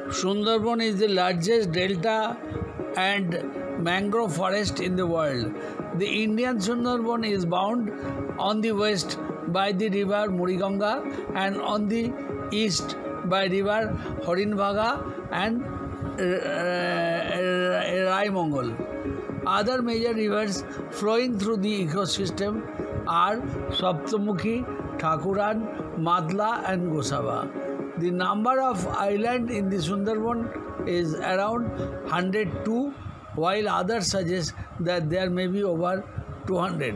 Sundarban is the largest delta and mangrove forest in the world. The Indian Sundarban is bound on the west by the river Muriganga and on the east by river Harinbhaga and Raimongol. Other major rivers flowing through the ecosystem are Saptamukhi, Thakuran, Madla and Gosava. The number of islands in the Sundarban is around 102, while others suggest that there may be over 200.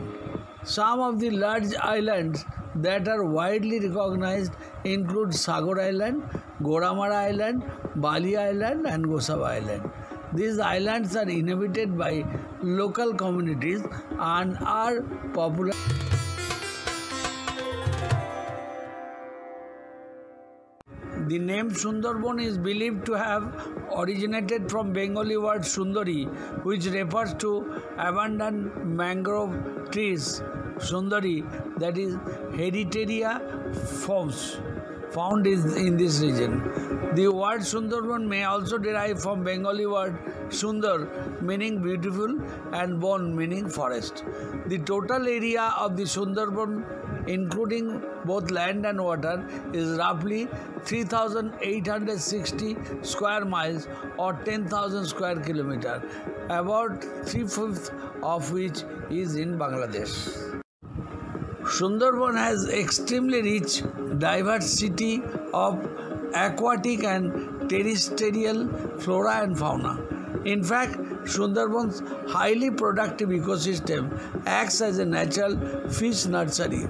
Some of the large islands that are widely recognized include Sagar Island, Goramara Island, Bali Island and Gosava Island. These islands are inhabited by local communities and are popular. The name Sundarban is believed to have originated from Bengali word Sundari, which refers to abundant mangrove trees. Sundari, that is Heritaria forms, found in this region. The word Sundarban may also derive from Bengali word Sundar, meaning beautiful, and Bon, meaning forest. The total area of the Sundarban, including both land and water, is roughly 3,860 square miles or 10,000 square kilometers, about 3/5 of which is in Bangladesh. Sundarban has extremely rich diversity of aquatic and terrestrial flora and fauna. In fact, Sundarban's highly productive ecosystem acts as a natural fish nursery.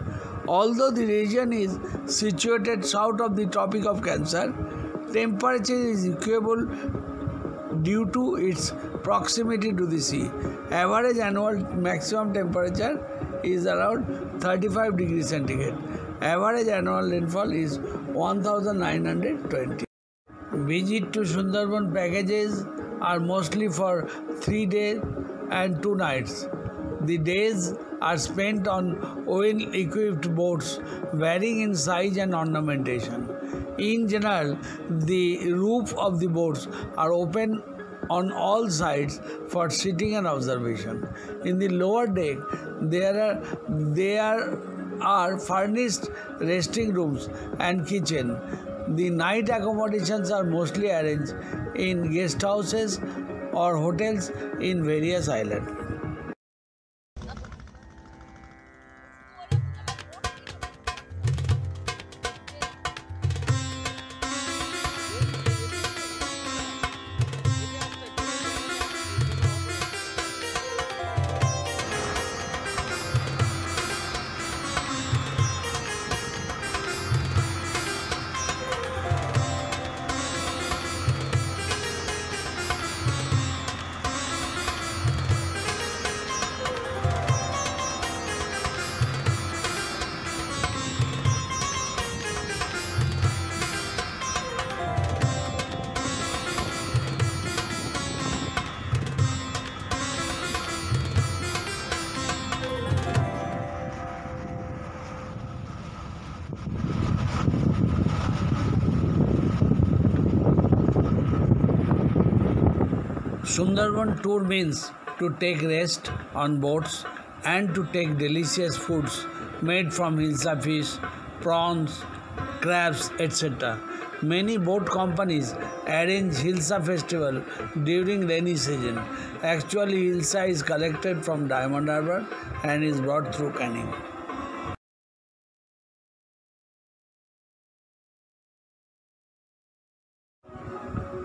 Although the region is situated south of the Tropic of Cancer, temperature is equable due to its proximity to the sea. Average annual maximum temperature is around 35 degrees centigrade. Average annual rainfall is 1920. Visit to Sundarban packages are mostly for 3 days and 2 nights. The days are spent on well-equipped boats varying in size and ornamentation. In general, the roof of the boats are open on all sides for sitting and observation. In the lower deck, there are furnished resting rooms and kitchen. The night accommodations are mostly arranged in guest houses or hotels in various islands. Sundarban tour means to take rest on boats and to take delicious foods made from hilsa fish, prawns, crabs, etc. Many boat companies arrange hilsa festival during rainy season. Actually, hilsa is collected from Diamond Harbour and is brought through canning.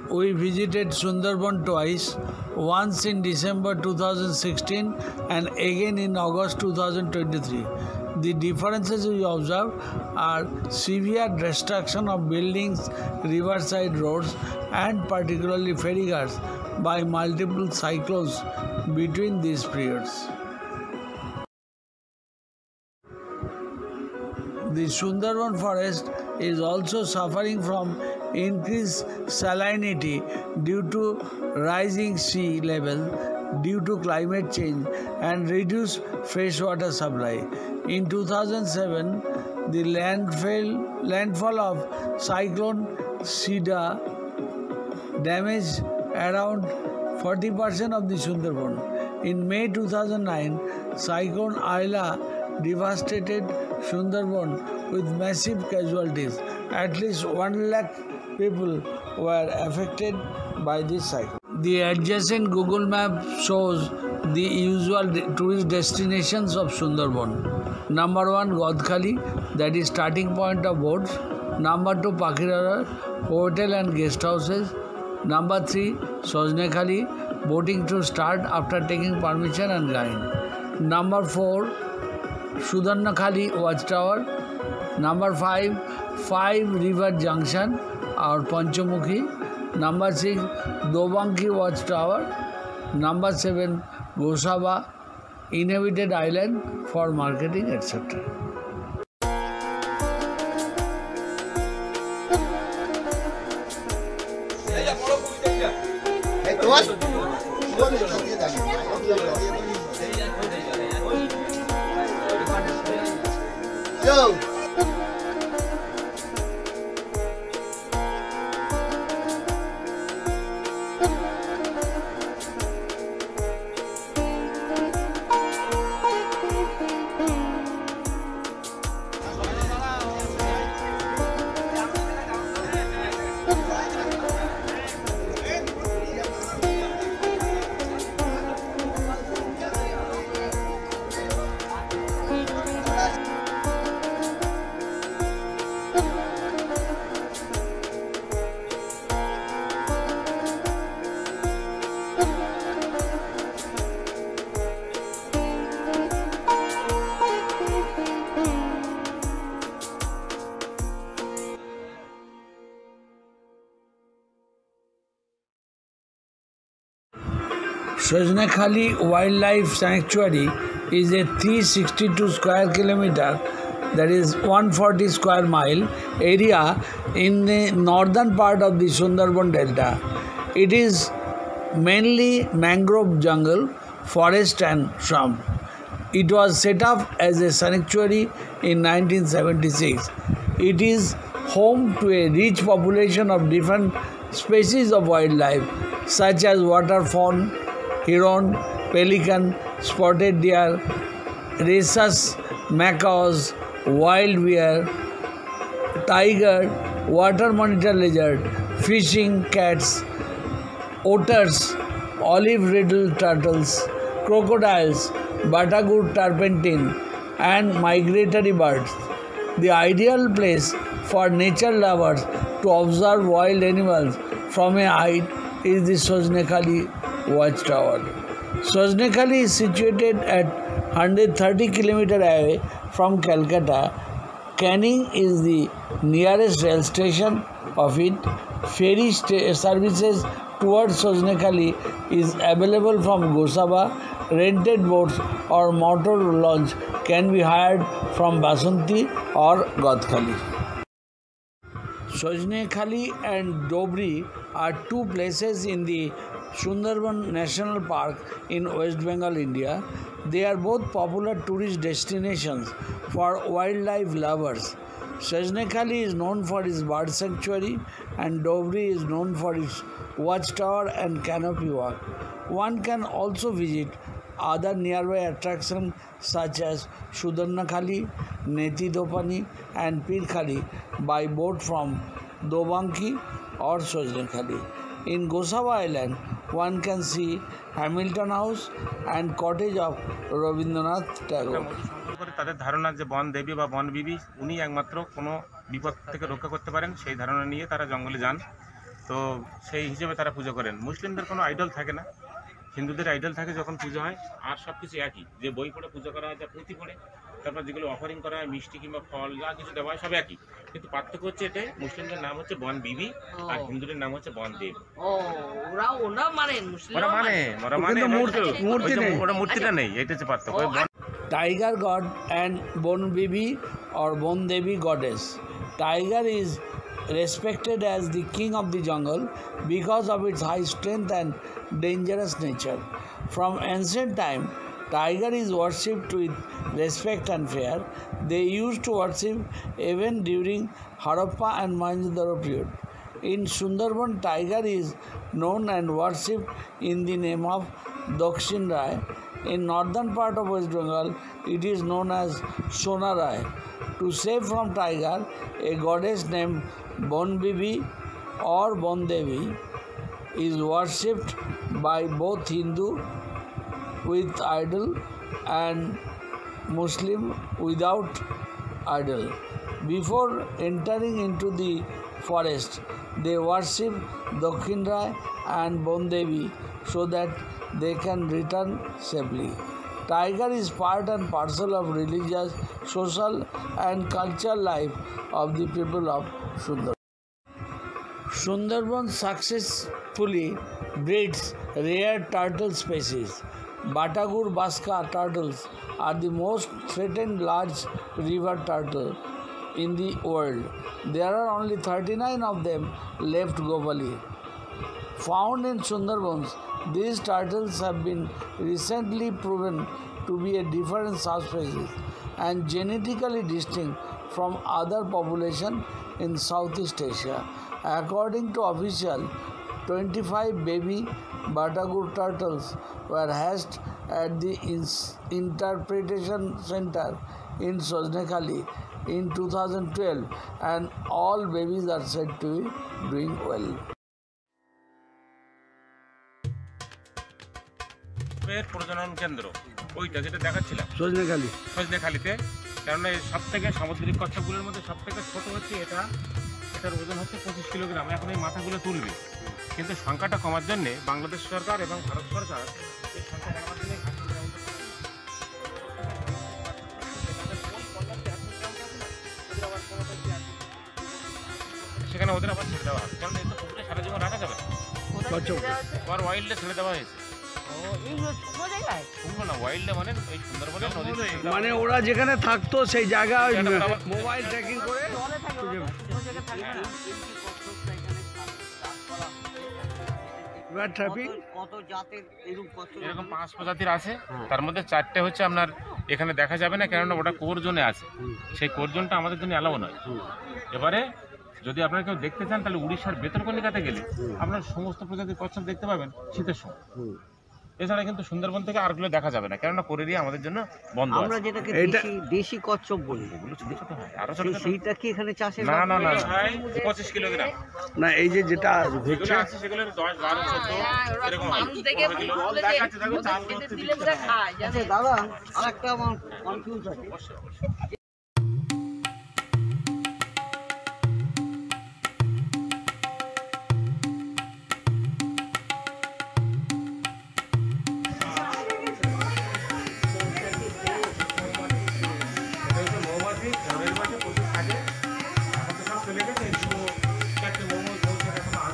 We visited Sundarban twice, once in December 2016 and again in August 2023. The differences we observe are severe destruction of buildings, riverside roads and particularly ferryguards by multiple cyclones between these periods. The Sundarban forest is also suffering from increased salinity due to rising sea level due to climate change and reduced freshwater supply. In 2007, the landfall of cyclone Sida damaged around 40% of the Sundarban. In May 2009, Cyclone Ayla devastated Sundarban with massive casualties. At least 1 lakh people were affected by this cyclone. The adjacent Google map shows the usual tourist destinations of Sundarban. Number 1, Godkhali, that is starting point of boats. Number 2, Pakhirara, hotel and guest houses. Number 3, Sojnekhali, boating to start after taking permission and guide. Number 4, Sudarnakhali watchtower. Number 5, Five River Junction or Panchamukhi. Number 6, Dobanki watchtower. Number 7, Gosaba, inhabited island for marketing, etc. Yo! Sojnekhali Wildlife Sanctuary is a 362 square kilometer, that is 140 square mile area in the northern part of the Sundarban Delta. It is mainly mangrove jungle, forest and swamp. It was set up as a sanctuary in 1976. It is home to a rich population of different species of wildlife such as water fawn, heron, pelican, spotted deer, rhesus, macaws, wild bear, tiger, water monitor lizard, fishing cats, otters, olive-riddled turtles, crocodiles, batagut turpentine, and migratory birds. The ideal place for nature lovers to observe wild animals from a height is the Sojnekhali watchtower. Sojnekhali is situated at 130 km away from Calcutta. Canning is the nearest rail station of it. Ferry services towards Sojnekhali is available from Gosaba. Rented boats or motor launch can be hired from Basanti or Godkhali. Sojnekhali and Dobri are two places in the Sundarban National Park in West Bengal, India. They are both popular tourist destinations for wildlife lovers. Sojnekhali is known for its bird sanctuary and Dobri is known for its watchtower and canopy walk. One can also visit other nearby attractions such as Sudarnakhali, Neti Dopani and Pirkhali by boat from Dobanki or Sojnekhali. In Gosaba Island, one can see Hamilton House and cottage of Rabindranath Tagore. তাদের ধারণা যে বন দেবী বা বন বিবি উনি একমাত্র কোনো বিপদ থেকে রক্ষা করতে পারেন, সেই ধারণা নিয়ে তারা জঙ্গলে যান। তো সেই হিসেবে তারা পুজো করেন। মুসলিমদের কোনো আইডল থাকে না, হিন্দুদের আইডল থাকে যখন পুজো হয়। আর সব কিছু একই, যে বই পড়ে পুজো করা হয়, যা পুঁথি পড়ে, তারপর যেগুলো অফারিং করা হয় মিষ্টি কিংবা ফল যা কিছু দেওয়া হয় সব একই, কিন্তু পার্থক্য হচ্ছে এটাই, মুসলিমদের নাম হচ্ছে বন বিবি আর হিন্দুদের নাম হচ্ছে বন দেব। ওরা মূর্তিটা নেই, এটা হচ্ছে পার্থক্য। Tiger god and Bon Bibi or Bon Devi goddess. Tiger is respected as the king of the jungle because of its high strength and dangerous nature. From ancient time, tiger is worshipped with respect and fear. They used to worship even during Harappa and Mohenjo-daro period. In Sundarban, tiger is known and worshipped in the name of Dakshin Rai. In northern part of West Bengal, it is known as Sona Rai. To save from tiger, a goddess named Bon Bibi or Bon Devi is worshipped by both Hindu with idol and Muslim without idol. Before entering into the forest, they worship Dakshin Rai and Bon Devi so that they can return safely. Tiger is part and parcel of religious, social and cultural life of the people of Sundarban. Sundarban successfully breeds rare turtle species. Batagur Baska turtles are the most threatened large river turtle in the world. There are only 39 of them left globally. Found in Sundarbans, these turtles have been recently proven to be a different subspecies and genetically distinct from other populations in Southeast Asia. According to official, 25 baby Batagur turtles were hatched at the Interpretation Center in Sojnekhali in 2012 and all babies are said to be doing well. প্রজনন কেন্দ্র ওইটা যেটা দেখাচ্ছিলাম সজনেখালিতে, কারণ সব থেকে সামুদ্রিক কচ্ছপগুলোর মধ্যে সব থেকে ছোট হচ্ছে এটা, এটার ওজন হচ্ছে 25 কিলোগ্রাম। এখন এই মাথাগুলো তুলবে, কিন্তু সংখ্যাটা কমার জন্যে বাংলাদেশ সরকার এবং ভারত সরকার এই সংখ্যা কমার জন্য সেখানে ওদের আবার ছেড়ে দেওয়া হবে, কারণ এটা পুকুরে সারা জীবন রাখা যাবে না, আবার ওয়াইল্ডে ছেড়ে দেওয়া হয়েছে। মানে ওরা যেখানে থাকতো সেই জায়গায় মোবাইল ট্র্যাকিং করে এরকম 5 প্রজাতির আছে, তার মধ্যে 4টে হচ্ছে আপনার এখানে দেখা যাবে না, কেননা ওটা কোর জোনে আছে, সেই কোর জোনটা আমাদের জন্য অ্যালাউ নয়। এবারে যদি আপনারা কেউ দেখতে চান তাহলে উড়িষ্যার বেতরকণিকাতে গেলে আপনার সমস্ত প্রজাতির কচ্ছপ দেখতে পাবেন শীতের সময়। এছাড়া কিন্তু সুন্দরবন থেকে আরগুলো দেখা যাবে না, কেননা কোর এরিয়া আমাদের জন্য বন্ধ। আমরা যেটাকে দেশি কচ্ছপ বলি, এগুলো ছোট ছোট হয়, আরো ছোট ছোট। সেইটা কি এখানে চাষে? না না না, 25 কিলোগ্রাম না, এই যে যেটা ঘুরছে আছে সেগুলো 10, 12, 14 এরকম হয়। দেখাচ্ছে দেখো চাল আচ্ছা দাদা, আরেকটা আমার কনফিউজ আছে।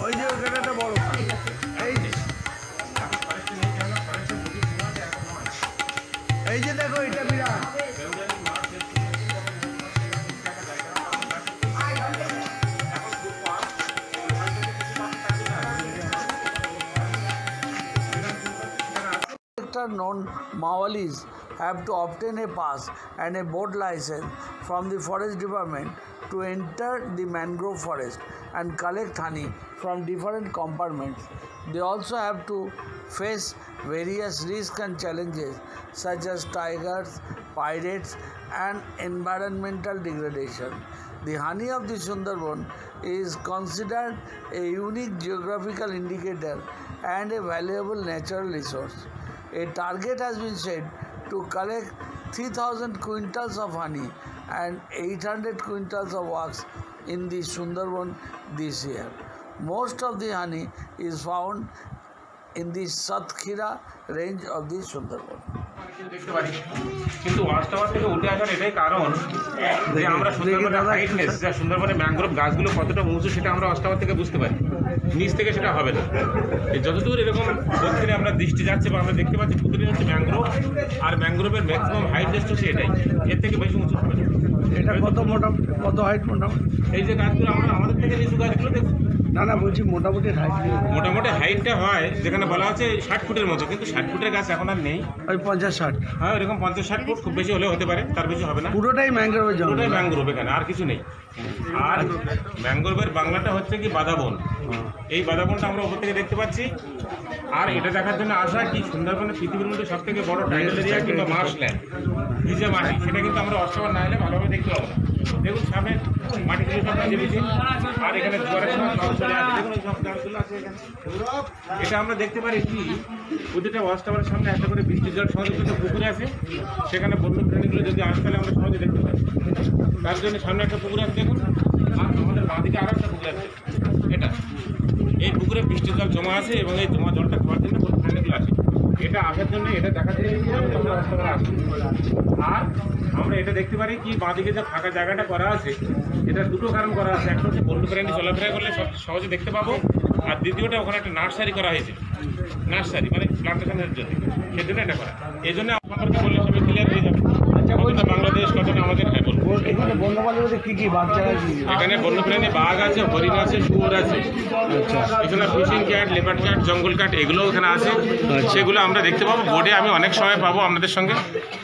ওই যে ওখানে একটা বড় এই যে দেখো এটা বিরাট। known Maowalis have to obtain a pass and a boat license from the forest department to enter the mangrove forest and collect honey from different compartments. They also have to face various risks and challenges such as tigers, pirates and environmental degradation. The honey of the Sundarban is considered a unique geographical indicator and a valuable natural resource. A target has been set to collect 3,000 quintals of honey and 800 quintals of wax in the Sundarban this year. Most of the honey is found in the Satkhira range of the Sundarban. কিন্তু watch tower থেকে উঠে আসার এটাই কারণ যে আমরা সুন্দরবনের হাইটনেস, যা সুন্দরবনের ম্যানগ্রোভ গাছগুলো কতটা উঁচু সেটা আমরা ওয়াচ টাওয়ার থেকে বুঝতে পারি, নিচ থেকে সেটা হবে না। যতদূর এরকম দক্ষিণে আমরা দৃষ্টি যাচ্ছে বা আমরা দেখতে পাচ্ছি প্রতিদিন হচ্ছে ম্যানগ্রোভ, আর ম্যানগ্রোভের ম্যাক্সিমাম হাইটনেস হচ্ছে এটাই, এর থেকে বেশি উঁচু হবে না। এটা কত হাইট মোটামুটি? এই যে গাছগুলো আমরা আমাদের থেকে নিচু গাছগুলো দেখুন, না না বলছি মোটামুটি মোটামুটি হাইটটা হয় যেখানে বলা হচ্ছে 60 ফুটের মতো, কিন্তু 60 ফুটের গাছ এখন আর নেই। ওই 50-60, হ্যাঁ এরকম 50-60 ফুট, খুব বেশি হলেও হতে পারে, তার বেশি হবে না। পুরোটাই ম্যানগ্রোভের জঙ্গল। পুরোটাই ম্যানগ্রোভ, এখানে আর কিছু নেই। আর ম্যানগ্রোভের বাংলাটা হচ্ছে কি বাদাবন। এই বাদাবনটা আমরা ওপর থেকে দেখতে পাচ্ছি। আর এটা দেখার জন্য আসা কি সুন্দরবনে পৃথিবীর মধ্যে সব থেকে বড় টাইগার এরিয়া কিংবা মার্শল্যান্ড, ভিজে মাটি, সেটা কিন্তু আমরা অষ্টবার না হলে ভালোভাবে দেখতে পাবো না। দেখুন সামনে মাটিগুলো সব ভিজে ভিজে, আর এখানে জোয়ারের সময় জল চলে আসে, দেখুন এই সব গাছগুলো আছে এখানে। এটা আমরা দেখতে পারি কি প্রতিটা ওয়াচটাওয়ারের সামনে একটা করে বৃষ্টির জল সংরক্ষিত পুকুর আছে, সেখানে বন্য প্রাণীগুলো যদি আসে তাহলে আমরা সহজে দেখতে পাই। তার জন্য সামনে একটা পুকুর আছে দেখুন, আর আমাদের বাঁদিকে আরও একটা পুকুর আছে। এটা এই পুকুরে বৃষ্টির জল জমা আছে এবং এই জমা জলটা খাওয়ার জন্য বন্য প্রাণীগুলো আসে। এটা আসার জন্য, এটা দেখার জন্য আমরা ওয়াচটাওয়ারে আসি। আর আমরা এটা দেখতে পারি কি বাঁদিকে যে ফাঁকা জায়গাটা করা আছে, এটা দুটো কারণ করা আছে। একটা হচ্ছে বন্য প্রাণী চলাফেরা করলে সব সহজে দেখতে পাবো, আর দ্বিতীয়টা ওখানে একটা নার্সারি করা হয়েছে, নার্সারি মানে প্লান্টেশনের জন্য, সেই জন্য এটা করা। এই জন্য সম্পর্কে বললে সবাই ক্লিয়ার হয়ে যাবে কতটা বাংলাদেশ, কতটা আমাদের। হ্যাঁ বলবো, এখানে বন্যপ্রাণী কি কি বাচ্চারা কি? এখানে বন্যপ্রাণী বাঘ আছে, হরিণ আছে, শুয়োর আছে, এখানে ফিশিং ক্যাট, লেপার্ড ক্যাট, জঙ্গল ক্যাট, এগুলোও এখানে আছে। সেগুলো আমরা দেখতে পাবো বোর্ডে, আমি অনেক সময় পাবো আপনাদের সঙ্গে,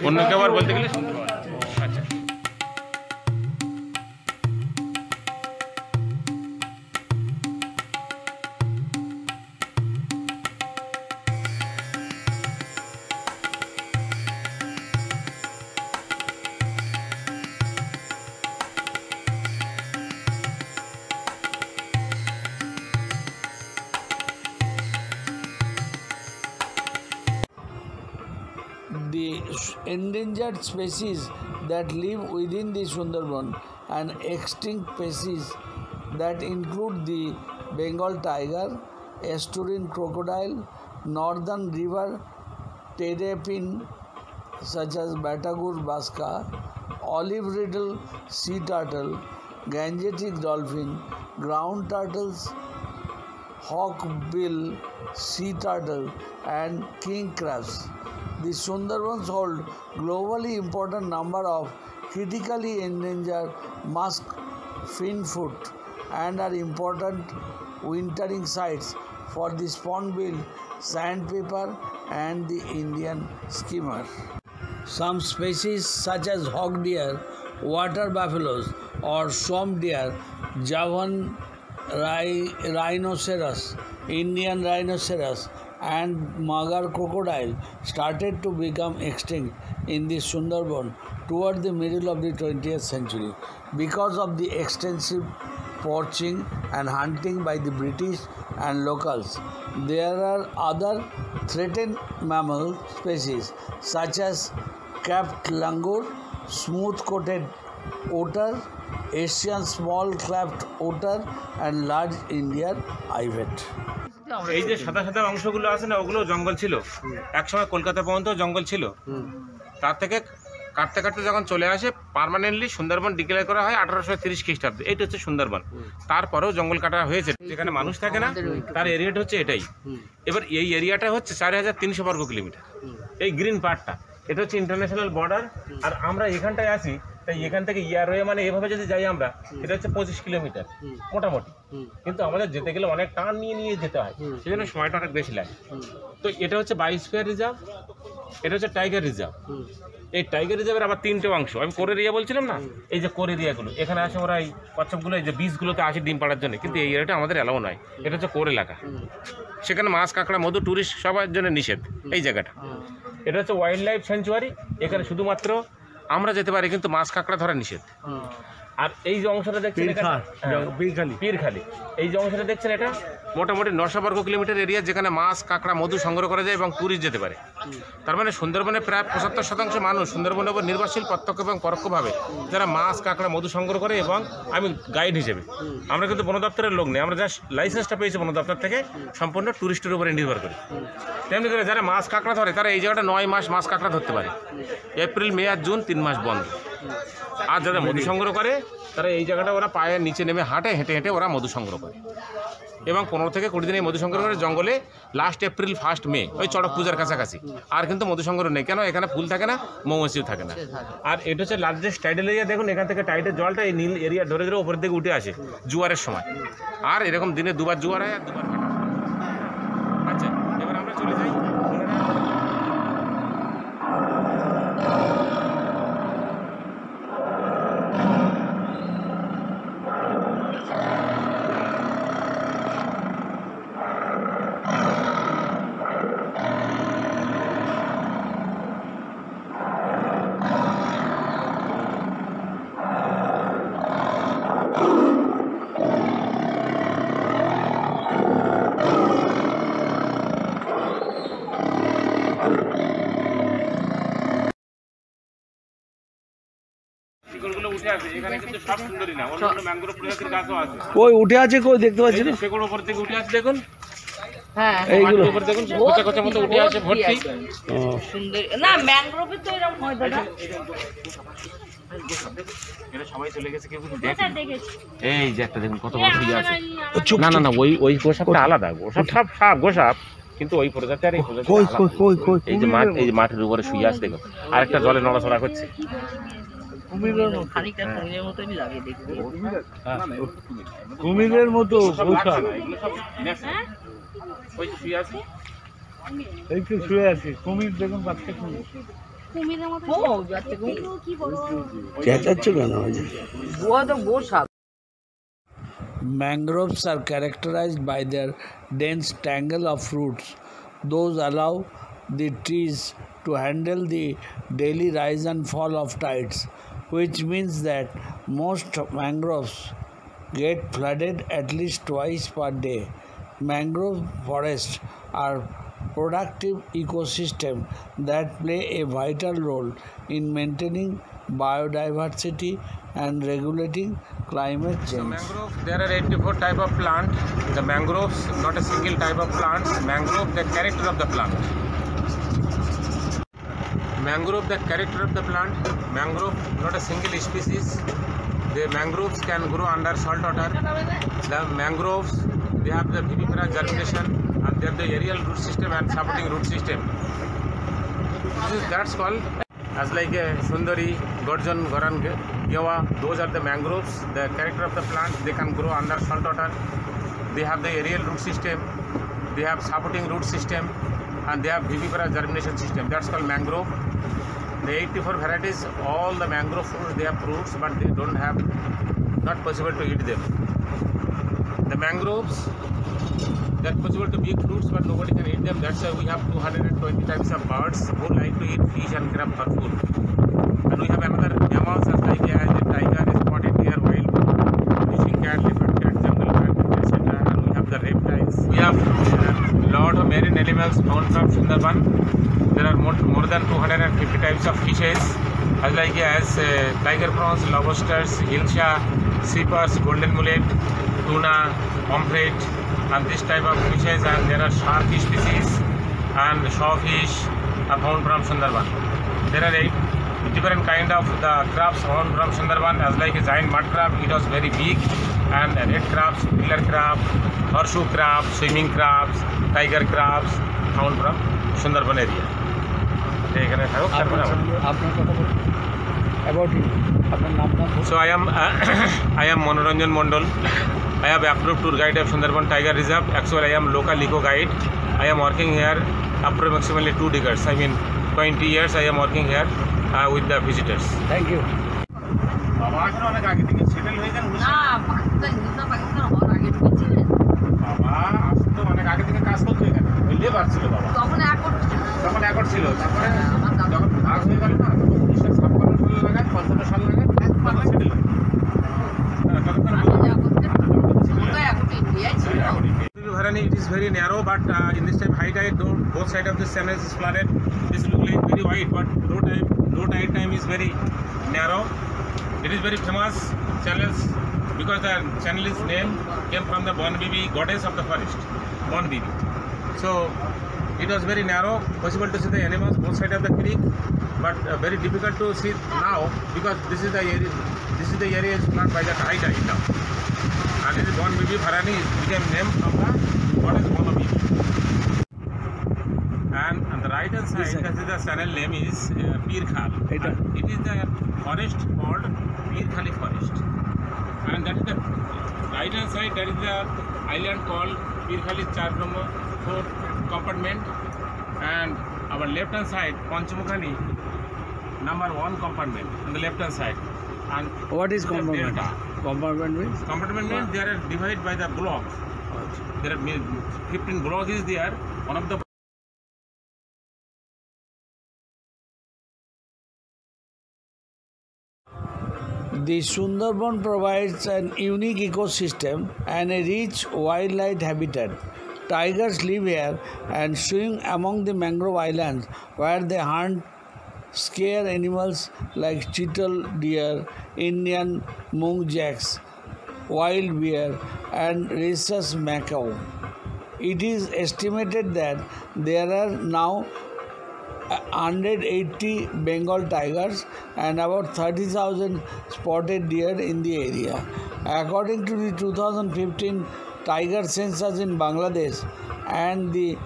অন্য কেউ আর বলতে গেলে শুনতে পাবো। আচ্ছা, The endangered species that live within the Sundarban and extinct species that include the Bengal tiger, estuarine crocodile, northern river terrapin such as Batagur baska, olive riddle sea turtle, Gangetic dolphin, ground turtles, hawkbill sea turtle, and king crabs. The Sundarbans hold globally important number of critically endangered musk finfoot and are important wintering sites for the spoonbill sandpiper and the Indian skimmer. Some species such as hog deer, water buffaloes or swamp deer, Javan rhinoceros, Indian rhinoceros and Magar crocodile started to become extinct in the Sundarban toward the middle of the 20th century because of the extensive poaching and hunting by the British and locals. There are other threatened mammal species such as capped langur, smooth-coated otter, Asian small cleft otter and large Indian ivet. এই যে সাদা সাদা অংশগুলো আছে না, ওগুলো জঙ্গল ছিল একসময়, কলকাতা পর্যন্ত জঙ্গল ছিল। তার থেকে কাটতে কাটতে যখন চলে আসে পার্মানেন্টলি সুন্দরবন ডিক্লেয়ার করা হয় 1830 খ্রিস্টাব্দে। এইটা হচ্ছে সুন্দরবন। তারপরেও জঙ্গল কাটা হয়েছে, যেখানে মানুষ থাকে না তার এরিয়াটা হচ্ছে এটাই। এবার এই এরিয়াটা হচ্ছে 4300 বর্গ কিলোমিটার। এই গ্রিন পার্টটা এটা হচ্ছে ইন্টারন্যাশনাল বর্ডার। আর আমরা এখানটায় আসি, তাই এখান থেকে ইয়ারওয়ে মানে এভাবে যদি যাই আমরা, এটা হচ্ছে 25 কিলোমিটার মোটামুটি, কিন্তু আমাদের যেতে গেলে অনেক টান নিয়ে নিয়ে যেতে হয়, সেই জন্য সময়টা অনেক বেশি লাগে। তো এটা হচ্ছে বায়োস্ফিয়ার রিজার্ভ, এটা হচ্ছে টাইগার রিজার্ভ। এই টাইগার রিজার্ভের আবার 3টে অংশ, আমি কোর এরিয়া বলছিলাম না, এই যে কোর এরিয়াগুলো এখানে আছে, ওরা এই কচ্ছপগুলো এই যে বীজগুলোতে আসে ডিম পাড়ার জন্য, কিন্তু এই এরিয়াটা আমাদের অ্যালাউ নয়। এটা হচ্ছে কোর এলাকা, সেখানে মাছ কাঁকড়া মধু টুরিস্ট সবার জন্য নিষেধ এই জায়গাটা। এটা হচ্ছে ওয়াইল্ড লাইফ স্যাঞ্চুয়ারি, এখানে শুধুমাত্র আমরা যেতে পারি, কিন্তু মাছ কাঁকড়া ধরা নিষেধ। আর এই যে অংশটা দেখছেন পীরখালি, এই যে অংশটা দেখছেন এটা মোটামুটি 900 বর্গ কিলোমিটার এরিয়া, যেখানে মাছ কাঁকড়া মধু সংগ্রহ করা যায় এবং টুরিস্ট যেতে পারে। তার মানে সুন্দরবনে প্রায় 75% মানুষ সুন্দরবনের উপর নির্ভরশীল, প্রত্যক্ষ এবং পরোক্ষভাবে, যারা মাছ কাঁকড়া মধু সংগ্রহ করে। এবং আমি গাইড হিসেবে, আমরা কিন্তু বন দপ্তরের লোক নেই, আমরা জাস্ট লাইসেন্সটা পেয়েছি বন দপ্তর থেকে, সম্পূর্ণ টুরিস্টের উপরে নির্ভর করে। তেমনি করে যারা মাছ কাঁকড়া ধরে তারা এই জায়গাটা 9 মাস মাছ কাঁকড়া ধরতে পারে। এপ্রিল, মে আর জুন 3 মাস বন্ধ। আর যারা মধু সংগ্রহ করে তারা এই জায়গাটা ওরা পায়ের নিচে নেমে হেঁটে হেঁটে ওরা মধু সংগ্রহ করে। এবং 15 থেকে 20 দিন এই মধু সংগ্রহ করে জঙ্গলে লাস্ট এপ্রিল 1 মে ওই চড়ক পূজার কাছাকাছি। আর কিন্তু মধু সংগ্রহ নেই, কেন এখানে ফুল থাকে না, মৌমাছিও থাকে না। আর এটা হচ্ছে লার্জেস্ট টাইডাল এরিয়া। দেখুন এখান থেকে টাইডের জলটা এই নীল এরিয়া ধরে ধরে উপরের দিকে উঠে আসে জোয়ারের সময়। আর এরকম দিনে 2 বার জোয়ার হয় আর 2 বার ভাটা। আচ্ছা, এবার আমরা চলে যাই। শিকড়গুলো উঠে আসে, এখানে কিন্তু সব সুন্দরী না, অন্য ম্যাঙ্গ্রোভ প্রজাতির গাছও আছে। কই উঠে আছে, কই দেখতে পাচ্ছি না। শিকড় উপর থেকে উঠে আসে, দেখুন হ্যাঁ এইগুলো উপর দেখুন কোচা কোচা মতো উঠে আসে ভর্তি। সুন্দর না, ম্যানগ্রোভে তো এরকম হয় দাদা। এটা সবাই চলে গেছে, কেউ কিন্তু দেখেনি। এই যে একটা দেখুন কত বড় ফুল আছে। না না না, ওই গোসাপটা আলাদা, গোসাপ সাপ গোসাপ, কিন্তু ওই প্রজাতি আর এই প্রজাতি আলাদা। এই যে মাঠ, এই যে মাঠের উপরে শুয়ে আছে দেখুন, আর একটা জলে নড়াচড়া করছে। খানিকটা কুমিরের মতোই লাগে দেখতে। কুমিরের মতো গোসাপ। এগুলো সব ওই যে শুয়ে আছে, এই তো শুয়ে আছে কুমির, দেখুন বাচ্চা কুমির। কুমিরের মতো ও যাচ্ছে কুমির, কি বড় চেঁচাচ্ছে কেন? গোয়া তো গোসাপ। Mangroves are characterized by their dense tangle of roots. Those allow the trees to handle the daily rise and fall of tides, which means that most mangroves get flooded at least twice per day. Mangrove forests are productive ecosystems that play a vital role in maintaining biodiversity and regulating climate change. mangrove, there are 84 type of plant. The mangroves, not a single type of plants. Mangrove, the character of the plant. Mangrove, the character of the plant. Mangrove, not a single species. The mangroves can grow under salt water. The mangroves, they have the vivipara germination, and they have the aerial root system and supporting root system. That's called as like a Sundari, Gorgon, Goran, Gewa. Those are the mangroves. The character of the plant, they can grow under salt water. They have the aerial root system. They have supporting root system, and they have vivipara germination system. That's called mangrove. The 84 varieties, all the mangrove fruits, they have fruits, but they don't have, not possible to eat them. The mangroves, they're possible to eat fruits, but nobody can eat them. That's why we have 220 types of birds who like to eat fish and crab for food. And we have another mammals as like as a tiger, spotted deer, wild boar, fishing cat, leopard cat, jungle cat, etc. And we have the reptiles. We have lot of marine animals found from Sundarban. There are more than 250 types of fishes, as like tiger prawns, lobsters, hilsa, seepers, golden mullet, tuna, pomfret, and this type of fishes. And there are shark species and shawfish are found from Sundarban. There are 8 different kind of the crabs found from Sundarban, as like a giant mud crab. It was very big, and red crabs, pillar crab, horseshoe crab, swimming crabs, tiger crabs found from Sundarban area. So I am Manoranjan Mondal. I have approved tour guide of Sundarban Tiger Reserve. Actually, I am local eco guide. I am working here approximately 2 decades. I mean 20 years I am working here with the visitors. Thank you. বাবা আসলে অনেক আগে থেকে settle হয়ে যান। না পাকিস্তান হওয়ার আগে ঢুকেছিলেন। বাবা আসতো অনেক আগে থেকে কাজ করতো এখানে, ওই লেবার ছিল বাবা। তখন একর ছিল, তারপরে যখন ভাগ হয়ে গেল না, 1956 সাল লাগে, 55 সাল লাগে, বাবা সেটেল হয়। It is very narrow, but in this time high tide, both sides of the channel is flooded. This look like very wide, but low tide time is very narrow. It is very famous channels because the channel's name came from the Bon Bibi, goddess of the forest, Bon Bibi. So it was very narrow, possible to see the animals both sides of the creek, but very difficult to see now because this is the area is flooded by the high tide now. and it is Bon Bibi Bharani became named from the goddess Bon Bibi. And on the right hand side, that is the channel name is Pir Khal. It is the forest called Pir Khali forest. And that is the right hand side, that is the island called Pir Khali 4 compartment. And our left hand side, Panchamukhani, number 1 compartment on the left hand side. And What is compartment? Compartment means? Compartment means they are divided by the block. There are 15 blocks is there. One of the The Sundarban provides an unique ecosystem and a rich wildlife habitat. Tigers live here and swim among the mangrove islands where they hunt scare animals like chital deer, Indian muntjacs, wild bear, and rhesus macaw. It is estimated that there are now 180 Bengal tigers and about 30,000 spotted deer in the area. According to the 2015 tiger census in Bangladesh and the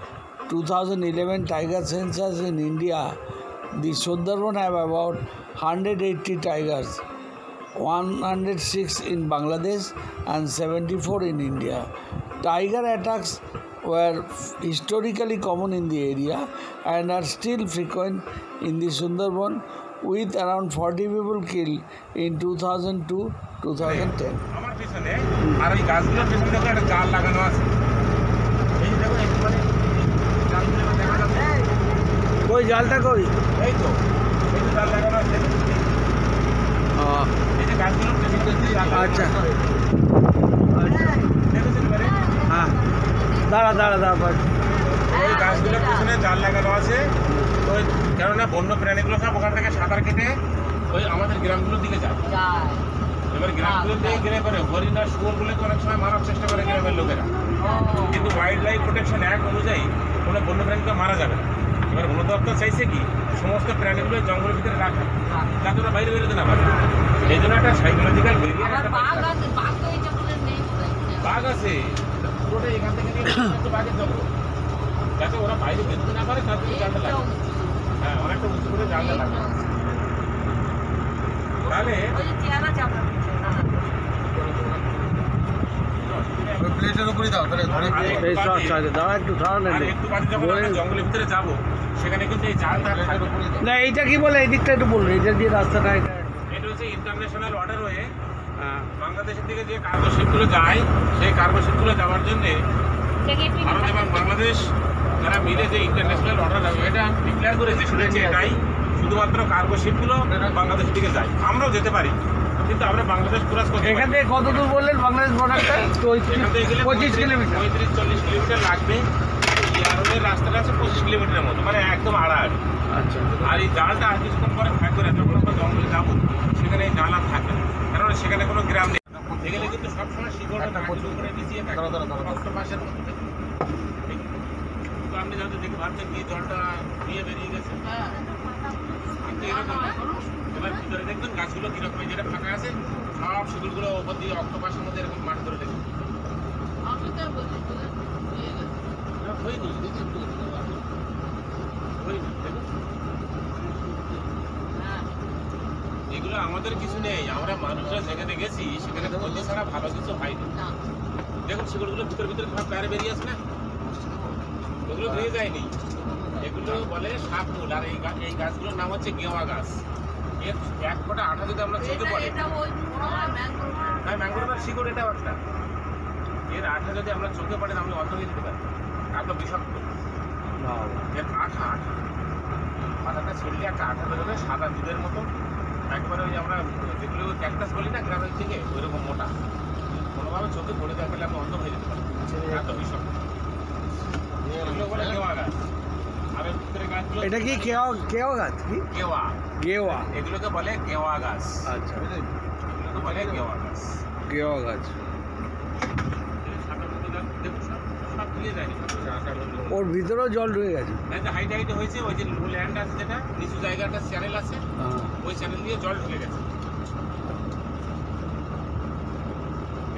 2011 tiger census in India, the Sundarban have about 180 tigers, 106 in Bangladesh and 74 in India. Tiger attacks were historically common in the area and are still frequent in the Sundarban, with around 40 people killed in 2002-2010. আমার পিছনে আর এই গাছগুলোর পিছনে দেখো একটা জাল লাগানো আছে। এই যে দেখো একবারে জালগুলো দেখা যাচ্ছে। কই জালটা কই? এই তো এই যে জাল লাগানো আছে। এই যে গাছগুলোর পিছনে যে জাল লাগানো আছে। আচ্ছা দেখেছেন এবারে? হ্যাঁ, দাঁড়া ওই গাছগুলোর পিছনে জাল লাগানো আছে। ওই কেননা বন্য প্রাণীগুলো সব ওখান থেকে সাঁতার কেটে ওই আমাদের গ্রামগুলোর দিকে যায়। এবার গ্রামগুলোর দিকে গেলে পরে হরিণ আর শুয়োরগুলোকে অনেক সময় মারার চেষ্টা করে গ্রামের লোকেরা, কিন্তু ওয়াইল্ড লাইফ প্রোটেকশন অ্যাক্ট অনুযায়ী কোনো বন্য প্রাণীকে মারা যাবে না। এবার বন দপ্তর চাইছে কি সমস্ত প্রাণীগুলো জঙ্গলের ভিতরে রাখা, যাতে ওরা বাইরে বেরোতে না পারে। এই জন্য একটা সাইকোলজিক্যাল বেরিয়ার, বাঘ আছে পুরোটাই এখান থেকে নিয়ে বাঘের জঙ্গল, যাতে ওরা বাইরে বেরোতে না পারে তার জন্য জানতে লাগে। হ্যাঁ, অনেকটা উঁচু করে জানতে লাগে। তাহলে জঙ্গলের ভিতরে যাবো, সেখানে কিন্তু এই জালটা না, এইটা কি বলে? এই দিকটা একটু বলুন, এটা দিয়ে রাস্তাটা। এটা হচ্ছে ইন্টারন্যাশনাল ওয়াটারওয়ে। বাংলাদেশের দিকে যে কার্গো শিপগুলো যায়, সেই কার্গো শিপগুলো যাওয়ার জন্য ভারত এবং বাংলাদেশ যারা মিলে যে ইন্টারন্যাশনাল ওয়াটারওয়ে এটা ডিক্লেয়ার করেছে, শুনেছি এটাই শুধুমাত্র কার্গো শিপগুলো বাংলাদেশের দিকে যায়। আমরাও যেতে পারি, কিন্তু আমরা বাংলাদেশ ক্রস করতে এখান থেকে কত দূর বললেন বাংলাদেশ বর্ডারটা? 25 কিলোমিটার, 35-40 কিলোমিটার লাগবে। ইয়ারনের রাস্তাটা আছে 25 কিলোমিটারের মতো, মানে একদম আড়াআড়ি। আচ্ছা, আর এই জালটা আর কিছুক্ষণ পরে ফাঁক করে যখন আমরা জঙ্গলে যাবো, সেখানে এই জাল আর থাকবে না, কারণ সেখানে কোনো গ্রাম নেই। এখানে কিন্তু সবসময় শিকড়টা প্রচুর করে পিছিয়ে থাকে অক্টোপাসের মধ্যে। তো আপনি যত দেখে ভাবছেন কি জলটা নিয়ে বেরিয়ে গেছে, কিন্তু এরকম না। এবার ভিতরে দেখবেন গাছগুলো কিরকম, যেটা ফাঁকা আছে সব শিকড়গুলো ওপর দিয়ে অক্টোপাসের মধ্যে এরকম মাটি ধরে দেখবেন। হয়নি এগুলো আমাদের কিছু নেই, আমরা মানুষরা যেখানে গেছি সেখানে বলতে ছাড়া ভালো কিছু হয়নি। দেখুন শিকড়গুলো ভিতরে ভিতরে সব বাইরে বেরিয়ে আসে না, ওগুলো ধুয়ে যায়নি। এগুলো বলে সাপমূল। আর এই গাছগুলোর নাম হচ্ছে গেওয়া গাছ। এর এক ফোঁটা আঠা যদি আমরা চোখে পড়ে, হ্যাঁ ম্যাঙ্গোরোভের শিকড় এটাও একটা, এর আঠা যদি আমরা চোখে পড়ে আমরা অন্ধ হয়ে যেতে পারি, আপনার বিষাক্ত। এর আঠাটা ছিঁড়লে একটা আঠা বেরোবে সাদা দুধের মতো, একবারে ওই আমরা যেগুলো ক্যাকটাস বলি না গ্রামের দিকে, ওইরকম মোটা। কোনোভাবে চোখে পড়ে দেখালে আমরা অন্ধ হয়ে যেতে পারি, এত বিষাক্ত। এগুলো বলে গেওয়া গাছ। আর ভিতরে গাছগুলো এটা কি কেওয়া গাছ? কি গেওয়া? এগুলোকে বলে গেওয়া গাছ। আচ্ছা, এগুলোকে বলে গেওয়া গাছ। গেওয়া গাছ। ওর ভিতরেও জল ঢুকে গেছে, হাইটে হাইটে হয়েছে। ওই যে লো ল্যান্ড আছে, যেটা নিচু জায়গাটা চ্যানেল আছে, ওই চ্যানেল দিয়ে জল ঢুকে গেছে।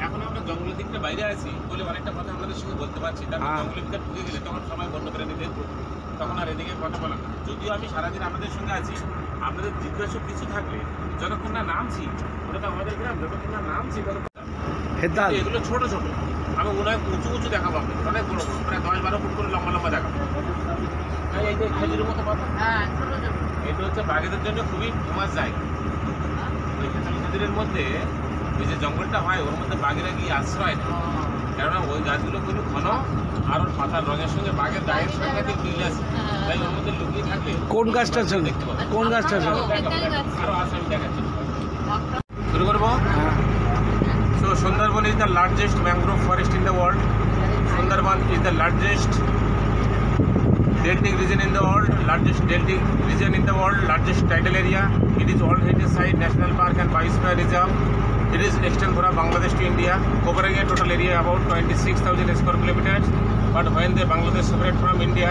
এখন আমরা জঙ্গলের দিকটা বাইরে আছি বলে অনেকটা কথা আমাদের সঙ্গে বলতে পারছি, তারপর জঙ্গলের ভিতরে ঢুকে গেলে তখন সবাই বন্ধ করে নিতে, তখন আর এদিকে কথা বলা না। যদিও আমি সারাদিন আপনাদের সঙ্গে আছি, আপনাদের জিজ্ঞাসা কিছু থাকলে যতক্ষণ না নামছি, ওটা তো আমাদের গ্রাম, যতক্ষণ না নামছি এগুলো ছোট ছোট, আমি অনেক উঁচু উঁচু দেখাবো, আপনি অনেক বড় বড়, প্রায় 10-12 ফুট করে লম্বা লম্বা দেখাবো। এই যে খেজুরের মতো কথা, এটা হচ্ছে বাঘেদের জন্য খুবই ফেমাস জায়গা। ওই খেজুরের মধ্যে ওই যে জঙ্গলটা হয়, ওর মধ্যে বাঘেরা গিয়ে আশ্রয় নেয়, কেননা ওই গাছগুলো খুবই ঘন আর ওর পাতার রঙের সঙ্গে বাঘের গায়ের সাংঘাতিক মিল আছে, তাই ওর মধ্যে লুকিয়ে থাকলে কোন গাছটা দেখতে পাবো। কোন গাছটা আরো আছে, আমি দেখাচ্ছি। শুরু করবো। So Sundarban is the largest mangrove forest in the world. Sundarban is the largest deltic region in the world, largest deltic region in the world, largest tidal area. It is World Heritage Site, National Park and Biosphere Reserve. It is extend from Bangladesh to India, covering a total area about 26,000 square kilometers. But when the Bangladesh separate from India,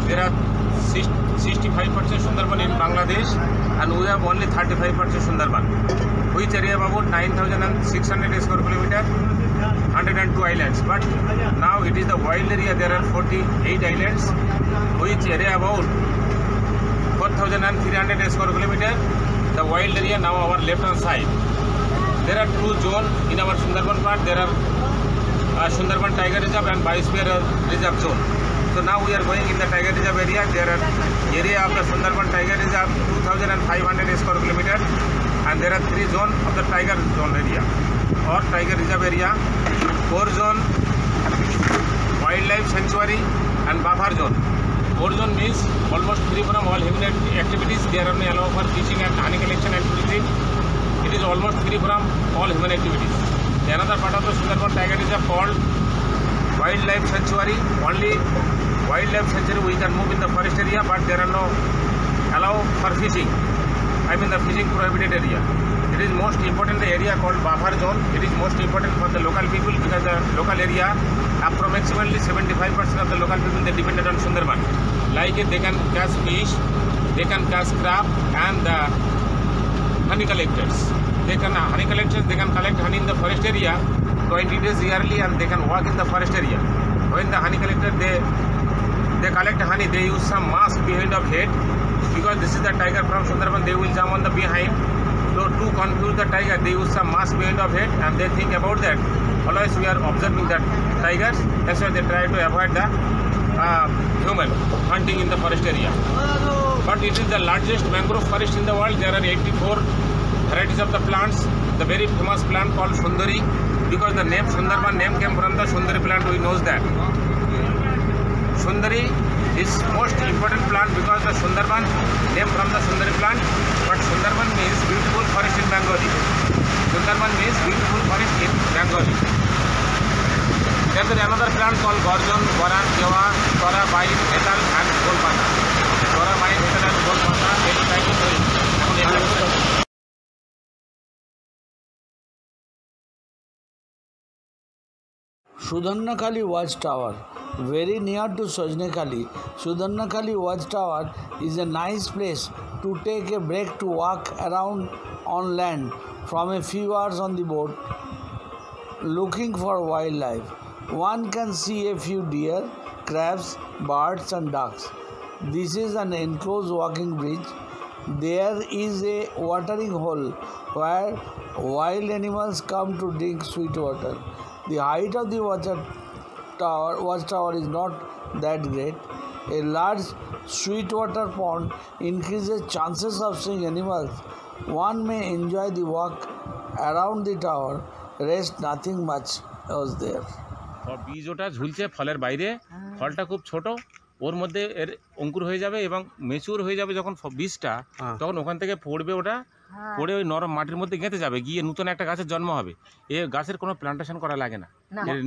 there are 65% Sundarban in Bangladesh, and we have only 35% Sundarban, which area about 9,600 square kilometers, 102 islands. But now it is the wild area. There are 48 islands, which area about 4,300 square kilometers. The wild area now our left hand side. There are two zones in our Sundarban part. There are Sundarban Tiger Reserve and Biosphere Reserve zone. So now we are going in the Tiger Reserve area. There are area of the Sundarban Tiger Reserve 2,500 square kilometers, and there are 3 zones of the Tiger Zone area or Tiger Reserve area, 4 zone Wildlife Sanctuary and buffer zone. 4 zone means almost free from all human activities. There are no allow for fishing and honey collection and tourism. It is almost free from all human activities. Another part of the Sundarban Tiger Reserve called Wildlife Sanctuary. Only wildlife sanctuary we can move in the forest area, but there are no allow for fishing. I mean the fishing prohibited area. It is most important the area called buffer zone. It is most important for the local people because the local area, approximately 75% of the local people they depended on Sundarban. Like it, they can catch fish, they can catch crab, and the honey collectors. They can collect honey in the forest area 20 days yearly, and they can walk in the forest area. When the honey collector they collect honey, they use some mask behind of head, because this is the tiger from Sundarban. They will jump on the behind. So to confuse the tiger, they use some mask behind of head, and they think about that. Always we are observing that tigers. That's why they try to avoid the human hunting in the forest area. But it is the largest mangrove forest in the world. There are 84 varieties of the plants. The very famous plant called Sundari, because the name Sundarban name came from the Sundari plant. We knows that. Sundari is most important plant because the Sundarban name from the Sundari plant. But Sundarban means beautiful forest in Bengali. Sundarban means beautiful forest in Bengali. There is another plant called Gorgon, Boran, Jawa, Tora, Pine, Metal and Golpata. Tora, Pine, Metal and Golpata. Many types. Sudharnakali Watchtower, very near to Sajnekali. Sudharnakali Watchtower is a nice place to take a break to walk around on land from a few hours on the boat looking for wildlife. One can see a few deer, crabs, birds and ducks. This is an enclosed walking bridge. There is a watering hole where wild animals come to drink sweet water. The height of the watchtower is not that great. A large sweetwater pond increases chances of seeing animals. One may enjoy the walk around the tower. Rest, nothing much was there. বীজ ওটা ঝুলছে ফলের বাইরে, ফলটা খুব ছোট, ওর মধ্যে এর অঙ্কুর হয়ে যাবে এবং মেচুর হয়ে যাবে যখন বীজটা, তখন ওখান থেকে পড়বে, ওটা পড়ে ওই নরম মাটির মধ্যে গেঁথে যাবে, গিয়ে নতুন একটা গাছের জন্ম হবে। এ গাছের কোনো প্লান্টেশন করা লাগে না,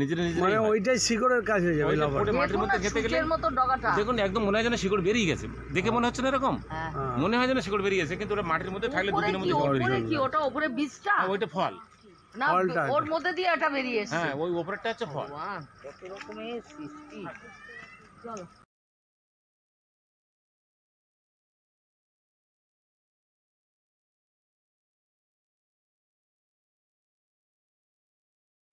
নিজের মানে ওইটাই শিকড়ের কাজ হয়ে যাবে। মাটির মধ্যে গেঁথে গেলে দেখুন একদম মনে হয় যেন শিকড় বেরিয়ে গেছে, দেখে মনে হচ্ছে না এরকম, মনে হয় যেন শিকড় বেরিয়ে গেছে, কিন্তু ওটা মাটির মধ্যে থাকলে দুদিনের মধ্যে শিকড় বেরিয়ে যাবে। ওটা উপরে বীজটা, ওইটা ফল, ওর মধ্যে দিয়ে এটা বেরিয়ে এসেছে। হ্যাঁ, ওই উপরেরটা হচ্ছে ফল। কত রকমের সৃষ্টি। চলো।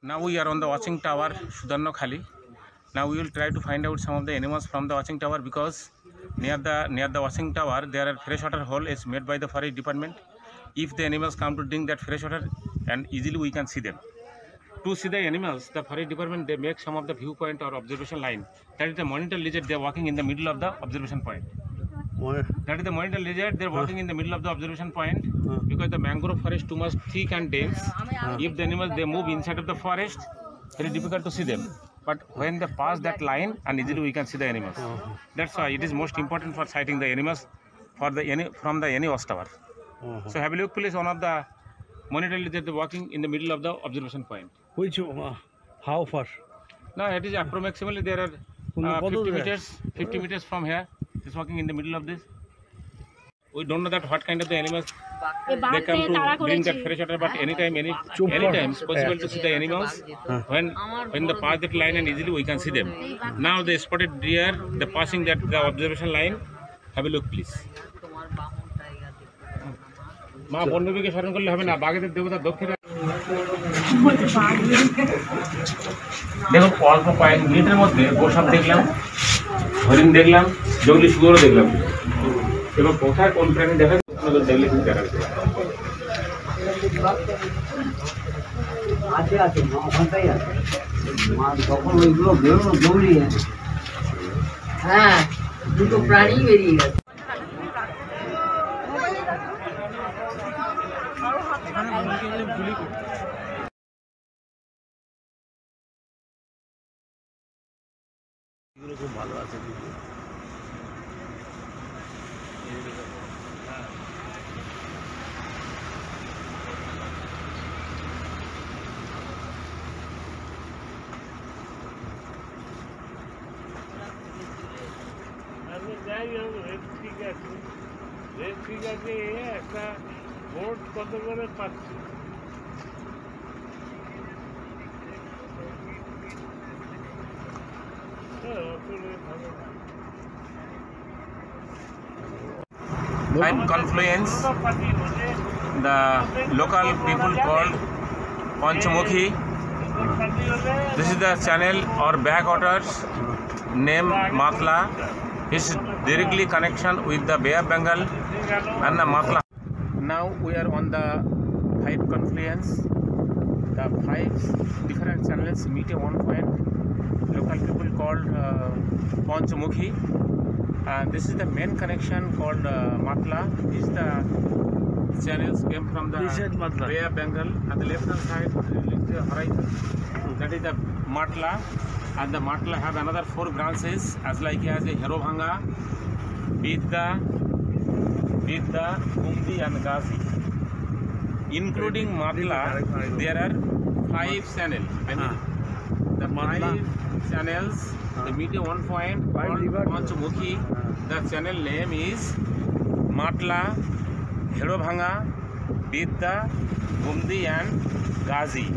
Now we are on the watching tower Sudarnokhali. Now we will try to find out some of the animals from the watching tower, because near the watching tower there are freshwater hole is made by the forest department. If the animals come to drink that fresh water, and easily we can see them. To see the animals, the forest department, they make some of the viewpoint or observation line. That is the monitor lizard. They are walking in the middle of the observation point. That is the monitor lizard. They are walking in the middle of the observation point, because the mangrove forest too much thick and dense. If the animals they move inside of the forest, very difficult to see them. But when they pass that line, and easily we can see the animals. That's why it is most important for sighting the animals from the any watchtower. So have a look, please, one of the monitor lizard walking in the middle of the observation point. Which, how far? Now it is approximately there are 50 meters from here. It is walking in the middle of this. We don't know that what kind of the animals they come to drink that fresh water, but anytime it's possible to see the animals when they pass that line, and easily we can see them. Now the spotted deer, the passing that the observation line. Have a look, please. মা বন্যবীকে স্মরণ করলে হবে না, বাঘেদের দেবতা দক্ষিণে। দেখুন অল্প কয়েক মিনিটের মধ্যে গোসাপ দেখলাম, হরিণ দেখলাম, জঙ্গলি শুয়োরও দেখলাম, এবং কোথায় কোন প্রাণী দেখা আপনাদের দেখলে কিন্তু দেখা যাবে। আছে আছে ওখানটাই আছে মাছ যখন ওইগুলো বেরোনো দৌড়িয়ে হ্যাঁ দুটো প্রাণী বেরিয়ে গেছে। খুব ভালো আছে। যাই হোক রেট ঠিক আছে একটা ভোট কত করে পাচ্ছি। Five confluence, the local people called Panchmukhi. This is the channel or backwaters named Matla. It's directly connection with the Bay of Bengal and the Matla. Now we are on the five confluence. The five different channels meet at one point. Local people called Panchmukhi. This is the main connection called Matla. This is the channels came from the Bay of Bengal. At the left hand side, the horizon, that is the Matla. And the Matla have another 4 branches as like as a Herobhanga, Bidda, Gumdi and Gazi. Including Matla, there are 5 channels. The 5 channels, they meet at one point called Panchmukhi. The channel name is Matla, Herobhanga, Bidda, Gumdi and Gazi.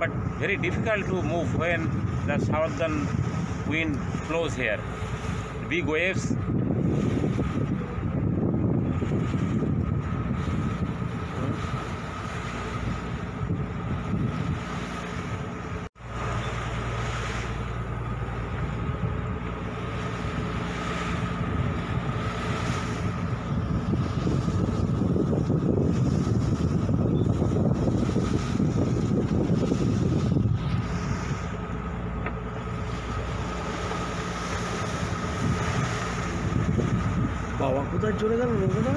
But very difficult to move when the southern wind blows here. Big waves. বাবা কোথায় চলে গেল লোকটা?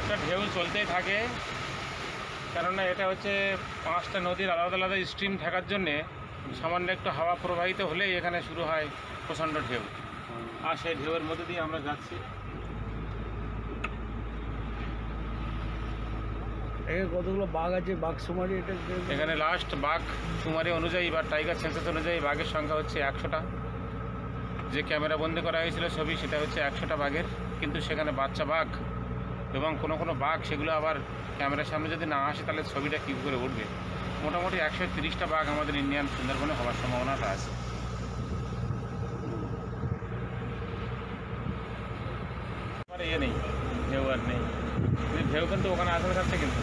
একটা ঢেউ চলতেই থাকে, কেননা এটা হচ্ছে 5টা নদীর আলাদা আলাদা স্ট্রিম থাকার জন্যে সামান্য একটু হাওয়া প্রবাহিত হলেই এখানে শুরু হয় প্রচণ্ড ঢেউ। আর সেই ঢেউয়ের মধ্যে দিয়ে আমরা যাচ্ছি। এখানে কতগুলো বাঘ আছে, বাঘ সুমারি এটা এখানে লাস্ট বাঘ সুমারি অনুযায়ী বা টাইগার সেন্সাস অনুযায়ী বাঘের সংখ্যা হচ্ছে 100টা। যে ক্যামেরা বন্দি করা হয়েছিল ছবি, সেটা হচ্ছে 100টা বাঘের। কিন্তু সেখানে বাচ্চা বাঘ এবং কোনো কোনো বাঘ সেগুলো আবার ক্যামেরার সামনে যদি না আসে তাহলে ছবিটা কী করে উঠবে। মোটামুটি 130টা বাঘ আমাদের ইন্ডিয়ান সুন্দরবনে হওয়ার সম্ভাবনাটা আছে। আর ইয়ে নেই, ঢেউ আর নেই, ঢেউ কিন্তু ওখানে আসলে থাকছে কিন্তু।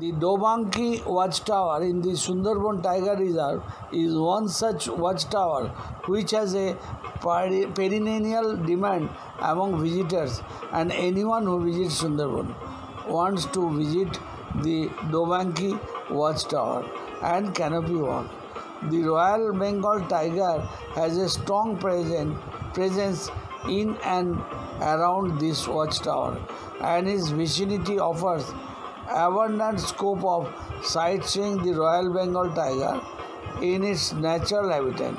The Dobanki Watchtower in the Sundarban Tiger Reserve is one such watchtower which has a perennial demand among visitors, and anyone who visits Sundarban wants to visit the Dobanki Watchtower and Canopy Walk. The Royal Bengal tiger has a strong presence in and around this watchtower, and its vicinity offers abundant scope of sightseeing the Royal Bengal tiger in its natural habitat.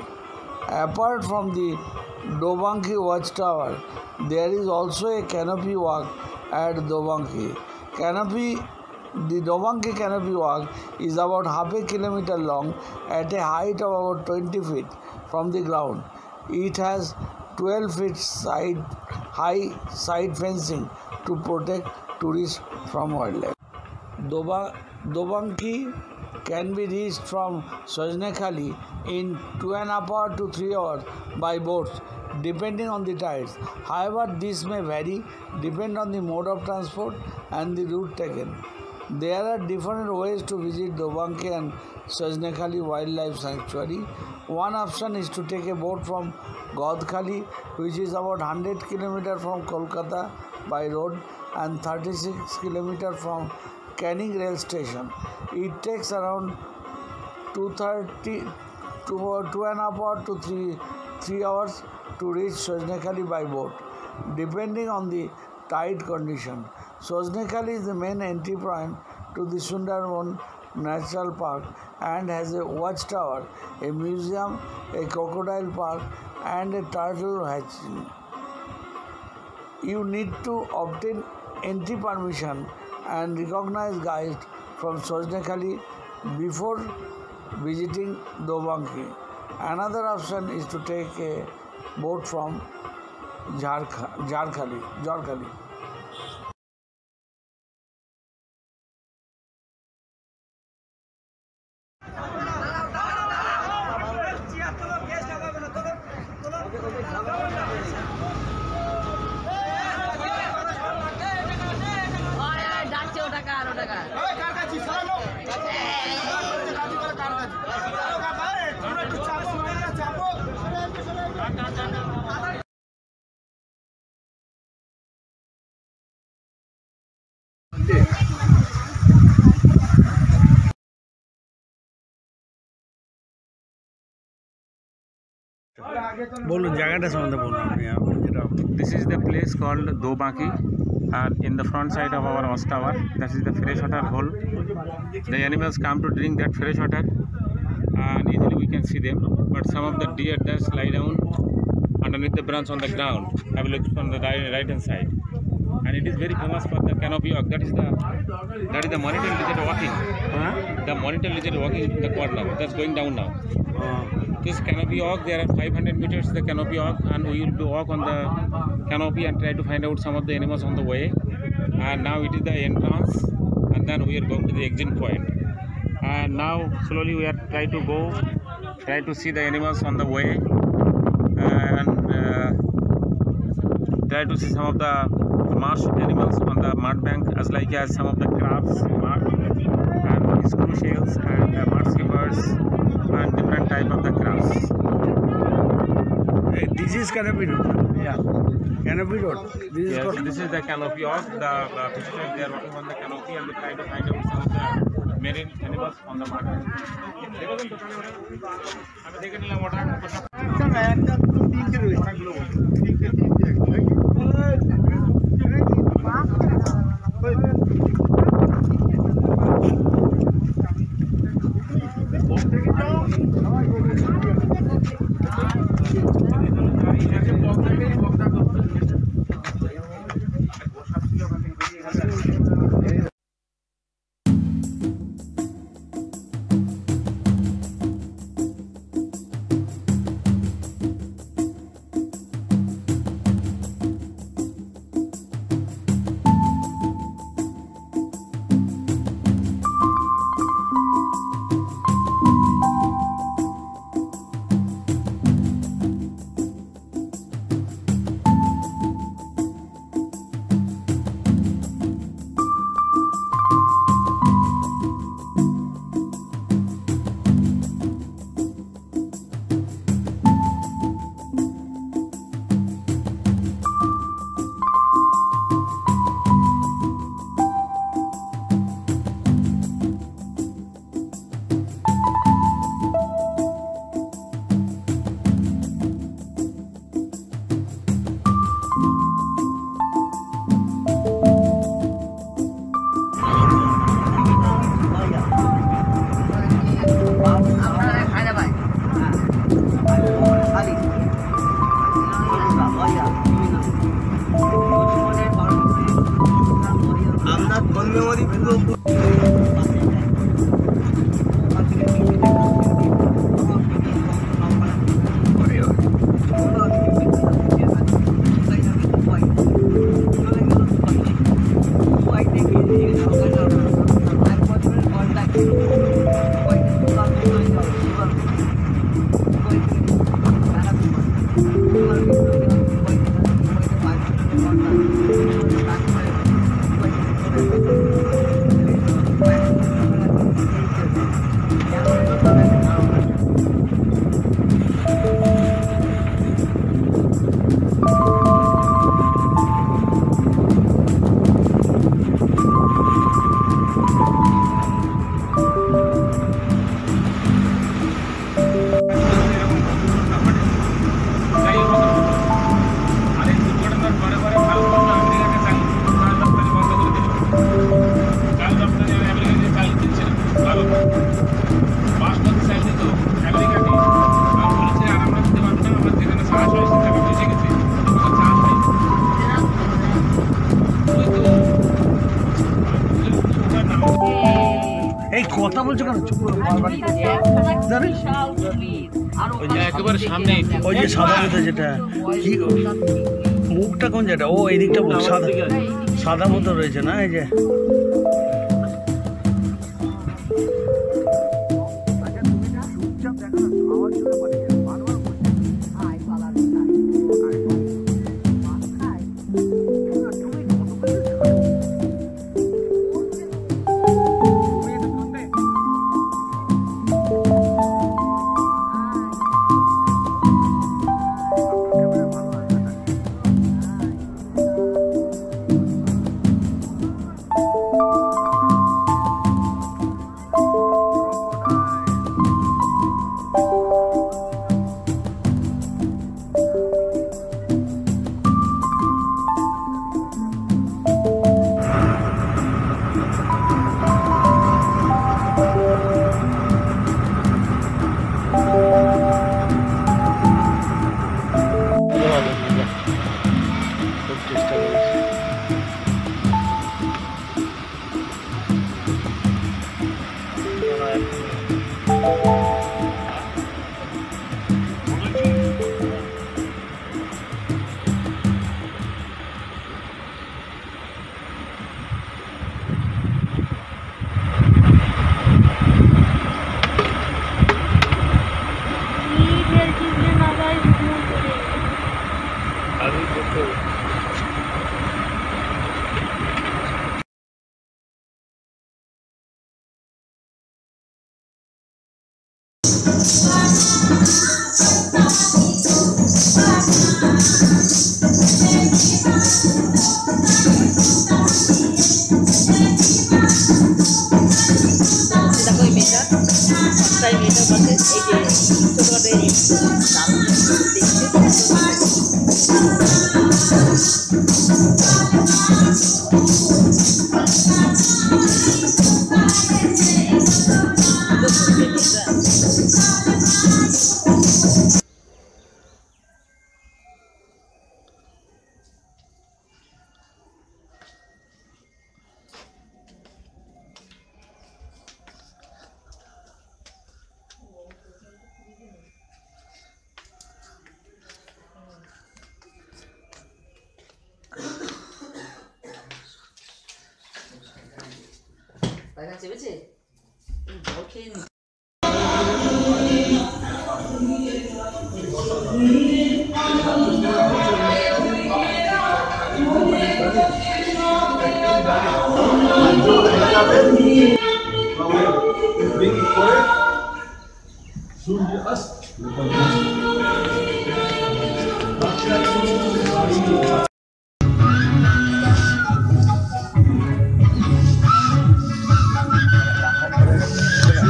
Apart from the Dobanki Watchtower, there is also a canopy walk at Dobanki. The Dobanki Canopy Walk is about half a kilometer long at a height of about 20 feet from the ground. It has 12 feet high side fencing to protect tourists from wildlife. Dobanki can be reached from Sajnekhali in 2.5 hours to 3 hours by boats, depending on the tides. However, this may vary depending on the mode of transport and the route taken. There are different ways to visit Dobanki and Sajnekhali Wildlife Sanctuary. One option is to take a boat from Godkhali, which is about 100 km from Kolkata by road and 36 km from Canning Rail Station. It takes around 2.5 hours to 3 hours to reach Sajnekhali by boat, depending on the tide condition. Sajnekhali is the main entry point to the Sundarban Natural Park and has a watchtower, a museum, a crocodile park, and a turtle hatchery. You need to obtain entry permission and recognize guides from Sajnekhali before visiting Dobanki. Another option is to take a boat from Jarkhali. ডাকছে ওটা কার বলুন জায়গাটা সম্বন্ধে বলুন আপনি যেটা This is the place called Dobaki, and in the front side of our watchtower, that is the freshwater hole. The animals come to drink that fresh water, and easily we can see them. But some of the deer does lie down underneath the branch on the ground. Have a look on the right hand side, and it is very famous for the canopy walk. That is the monitor lizard walking. The monitor lizard walking in the corner. That's going down now. This canopy walk, there are 500 meters the canopy walk, and we will walk on the canopy and try to find out some of the animals on the way. And now it is the entrance, and then we are going to the exit point. And now slowly we are try to see the animals on the way, and try to see some of the marsh animals on the mud bank, as like as some of the crabs, mud, and screw shells, and mud skippers, and different type of the crabs. This is Canopy Road. Yeah. Canopy Road. This is Yes, called this is the canopy of the visitors. They are working on the canopy and they try to find out some of the marine animals on the mud. এই কথা বলছো কেন চুপ করে বারবার জানেন ওই যে একেবারে সামনে ওই যে সাদা মতো যেটা কি মুখটা কোন যেটা ও এই দিকটা সাদা সাদা মতো রয়েছে না এই যে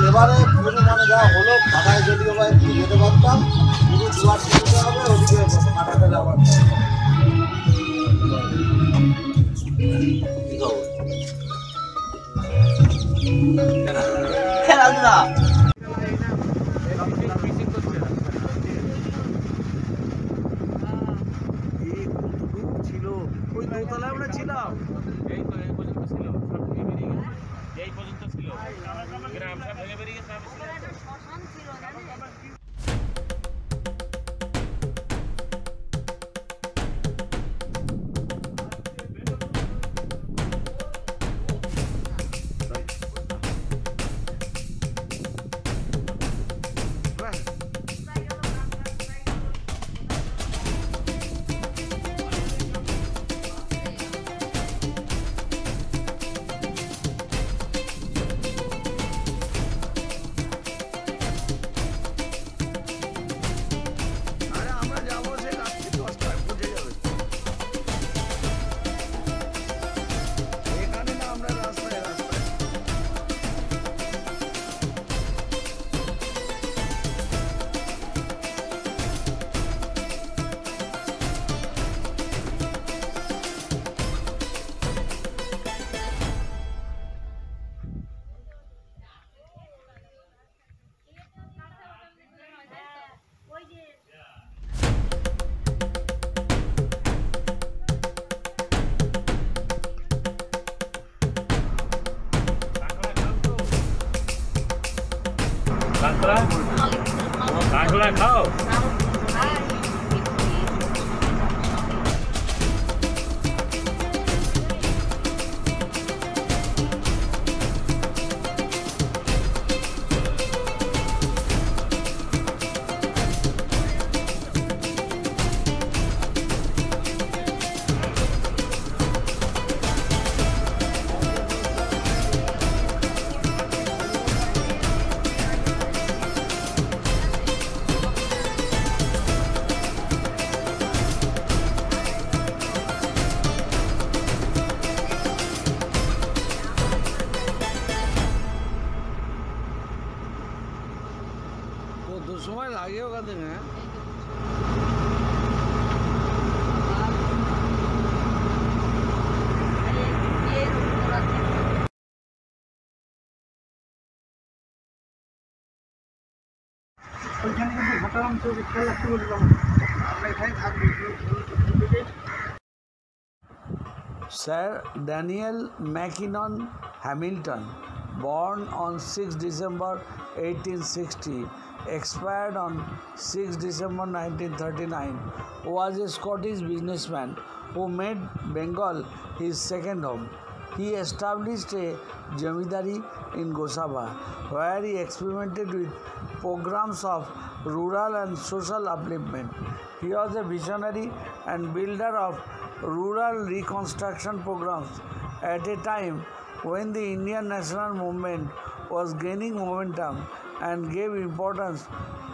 এবারে পুরো মানে যা হলো কাটায় যদিও বা একটু যেতে পারতাম পুরো দুয়ার শুনতে হবে ওদিকে কাটাতে যাওয়ার ছিল ওই দোতলায় আমরা ছিলাম এই তো এই পর্যন্ত ছিল সব ভেঙে বেরিয়ে গেছে এই পর্যন্ত ছিল গ্রাম সব ভেঙে বেরিয়ে গেছে আমি ছিলাম। শ্মশান ছিল জানেন কাঁকড়া খাও तो समय लागे होगा दिन है ওইখানে কিন্তু ঘটালাম তো খেয়াল রাখতে বললাম আমরা এখানে থাকবো Sir Daniel Mackinnon Hamilton, born on 6 December 1860, expired on 6 December 1939, was a Scottish businessman who made Bengal his second home. He established a jamidari in Gosaba, where he experimented with programs of rural and social upliftment. He was a visionary and builder of rural reconstruction programs at a time when the Indian national movement was gaining momentum and gave importance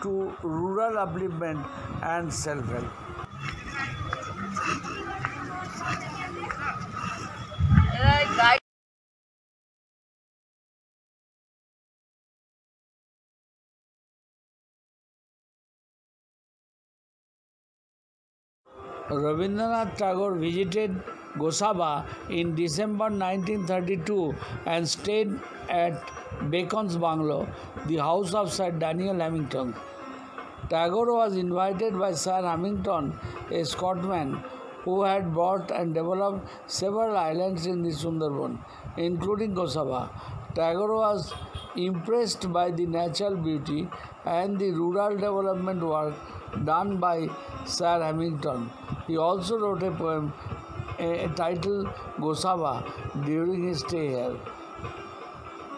to rural upliftment and self-help. Rabindranath Tagore visited Gosaba in December 1932 and stayed at Bacon's bungalow, the house of Sir Daniel Hamilton. Tagore was invited by Sir Hamilton, a Scotsman who had bought and developed several islands in the Sundarban, including Gosaba. Tagore was impressed by the natural beauty and the rural development work done by Sir Hamilton. He also wrote a poem titled Gosaba during his stay here.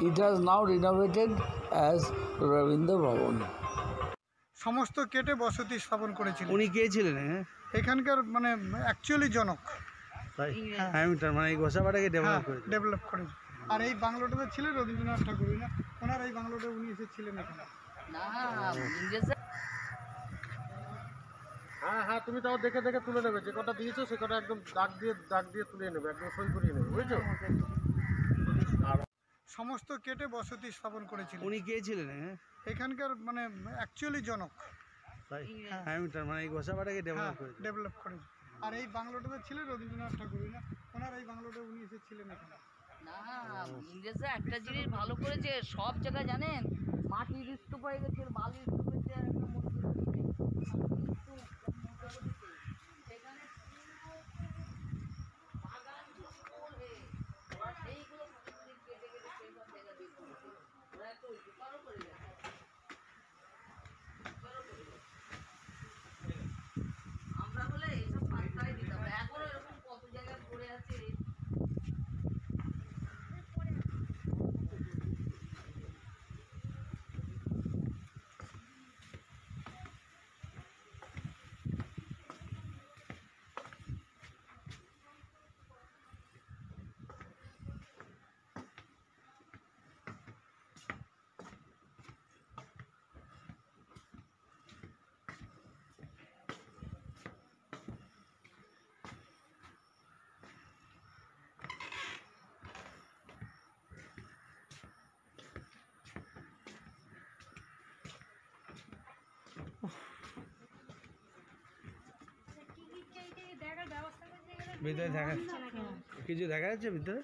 It has now renovated as Ravindra Bhavan. সমস্ত কেটে বসতি স্থাপন করেছিলেন। উনি কে ছিলেন? এখানকার মানে actually জনক হ্যামিল্টন, মানে এই গোসাবাটাকে ডেভেলপ করেছে। আর এই বাংলোটাতে ছিলেন রবীন্দ্রনাথ ঠাকুর না, ওনার এই বাংলোটা উনি এসেছিলেন এখানে। হ্যাঁ হ্যাঁ, তুমি তাও দেখে দেখে তুলে নেবে, যে কটা দিয়েছো সে কটা একদম দাগ দিয়ে তুলে নেবে, একদম সই করিয়ে নেবে, বুঝেছো? সমস্ত কেটে বসতি স্থাপন করেছিলেন। উনি কে ছিলেন? এখানকার মানে অ্যাকচুয়ালি জনক হ্যামিল্টন, মানে এই গোসাবাটাকে ডেভেলপ করেছে। আর এই বাংলোটাতে ছিলেন রবীন্দ্রনাথ ঠাকুর না, ওনার এই বাংলোটা উনি এসেছিলেন এখানে। না, ইংরেজরা একটা জিনিস ভালো করেছে, সব জায়গায় জানেন মাটির স্তূপ হয়ে গেছে, বালির স্তূপ হয়েছে, আর একটা মন্দির হয়েছে। সেখানে বাগান জঙ্গল হয়ে সেইগুলো কেটে কেটে সেইসব জায়গা দিয়ে করেছে। ওরা একটা উপকারও করে গেছে। আমরা হলে এইসব পাত্তাই দিতাম না। এখনো এরকম কত জায়গায় পড়ে আছে। ভিতরে দেখা কিছু দেখা যাচ্ছে ভিতরে?